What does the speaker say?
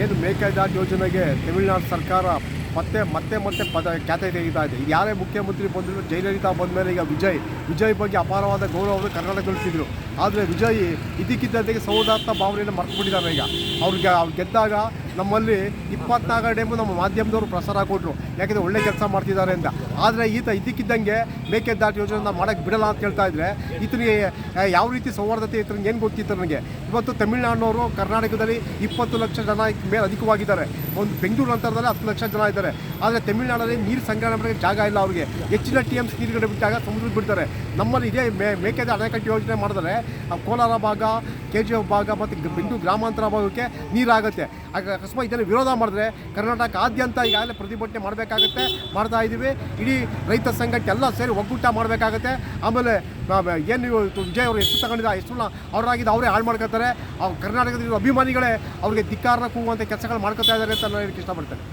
ಏನು ಮೇಕೆದಾಟು ಯೋಜನೆಗೆ ತಮಿಳುನಾಡು ಸರ್ಕಾರ ಮತ್ತೆ ಮತ್ತೆ ಮತ್ತೆ ಖ್ಯಾತೆ ತೆಗಿತಾ ಇದೆ. ಯಾರೇ ಮುಖ್ಯಮಂತ್ರಿ ಬಂದರೂ ಜಯಲಲಿತಾ ಬಂದ ಮೇಲೆ ಈಗ ವಿಜಯ್ ಬಗ್ಗೆ ಅಪಾರವಾದ ಗೌರವವನ್ನು ಕರ್ನಾಟಕದಲ್ಲಿಸಿದ್ರು. ಆದರೆ ವಿಜಯ್ ಇದಕ್ಕಿದ್ದಂತೆಗೆ ಸೌಹಾರ್ದ ಭಾವನೆಯನ್ನು ಮರ್ತು ಬಿಟ್ಟಿದ್ದಾರೆ. ಈಗ ಅವ್ರು ಗೆದ್ದಾಗ ನಮ್ಮಲ್ಲಿ 24 ಟೈಮು ನಮ್ಮ ಮಾಧ್ಯಮದವರು ಪ್ರಸಾರ ಕೊಟ್ಟರು, ಯಾಕೆಂದರೆ ಒಳ್ಳೆ ಕೆಲಸ ಮಾಡ್ತಿದ್ದಾರೆ ಅಂತ. ಆದರೆ ಇದಕ್ಕಿದ್ದಂಗೆ ಮೇಕೆದಾಟು ಯೋಜನೆ ಮಾಡೋಕ್ಕೆ ಬಿಡಲ್ಲ ಅಂತ ಹೇಳ್ತಾ ಇದ್ದರೆ ಈತನಿಗೆ ಯಾವ ರೀತಿ ಸೌಹಾರ್ದತೆ ಈತನಿಗೆ ಏನು ಗೊತ್ತಿತ್ತು ನನಗೆ. ಇವತ್ತು ತಮಿಳುನಾಡಿನವರು ಕರ್ನಾಟಕದಲ್ಲಿ 20 ಲಕ್ಷ ಜನ ಮೇಲೆ ಅಧಿಕವಾಗಿದ್ದಾರೆ. ಒಂದು ಬೆಂಗಳೂರು ನಂತರದಲ್ಲಿ 10 ಲಕ್ಷ ಜನ ಇದ್ದಾರೆ. ಆದರೆ ತಮಿಳುನಾಡಲ್ಲಿ ನೀರು ಸಂಗ್ರಹಣೆ ಮಾಡೋಕ್ಕೆ ಜಾಗ ಇಲ್ಲ ಅವರಿಗೆ. ಹೆಚ್ಚಿನ TMC ನೀರುಗಡೆ ಬಿಟ್ಟಾಗ ಸಮುದ್ರಕ್ಕೆ ಬಿಡ್ತಾರೆ. ನಮ್ಮಲ್ಲಿ ಇದೇ ಮೇಕೆದಾಟು ಅಣೆಕಟ್ಟು ಯೋಜನೆ ಮಾಡಿದ್ರೆ ಕೋಲಾರ ಭಾಗ, KGF ಭಾಗ ಮತ್ತು ಬೆಂಗಳೂರು ಗ್ರಾಮಾಂತರ ಭಾಗಕ್ಕೆ ನೀರಾಗುತ್ತೆ. ಅಕಸ್ಮಾತ್ ಇದನ್ನು ವಿರೋಧ ಮಾಡಿದ್ರೆ ಕರ್ನಾಟಕಾದ್ಯಂತ ಈಗಾಗಲೇ ಪ್ರತಿಭಟನೆ ಮಾಡಬೇಕಾಗುತ್ತೆ, ಮಾಡ್ತಾ ಇದ್ದೀವಿ. ಇಡೀ ರೈತ ಸಂಘಕ್ಕೆ ಎಲ್ಲ ಸೇರಿ ಒಗ್ಗೂಟ ಮಾಡಬೇಕಾಗತ್ತೆ. ಆಮೇಲೆ ಏನು ವಿಜಯ್ ಅವರು ಹೆಸರು ತಗೊಂಡಿದ್ದ ಹೆಸರನ್ನ ಅವರಾಗಿದ್ದು ಅವರೇ ಹಾಳು ಮಾಡ್ಕೊತಾರೆ. ಕರ್ನಾಟಕದ ಅಭಿಮಾನಿಗಳೇ ಅವ್ರಿಗೆ ಧಿಕ್ಕಾರನ ಕೂಗುವಂಥ ಕೆಲಸಗಳು ಮಾಡ್ಕೊತಾ ಇದ್ದಾರೆ ಅಂತ ನಾನು ಹೇಳಕ್ಕೆ ಇಷ್ಟಪಡ್ತೇನೆ.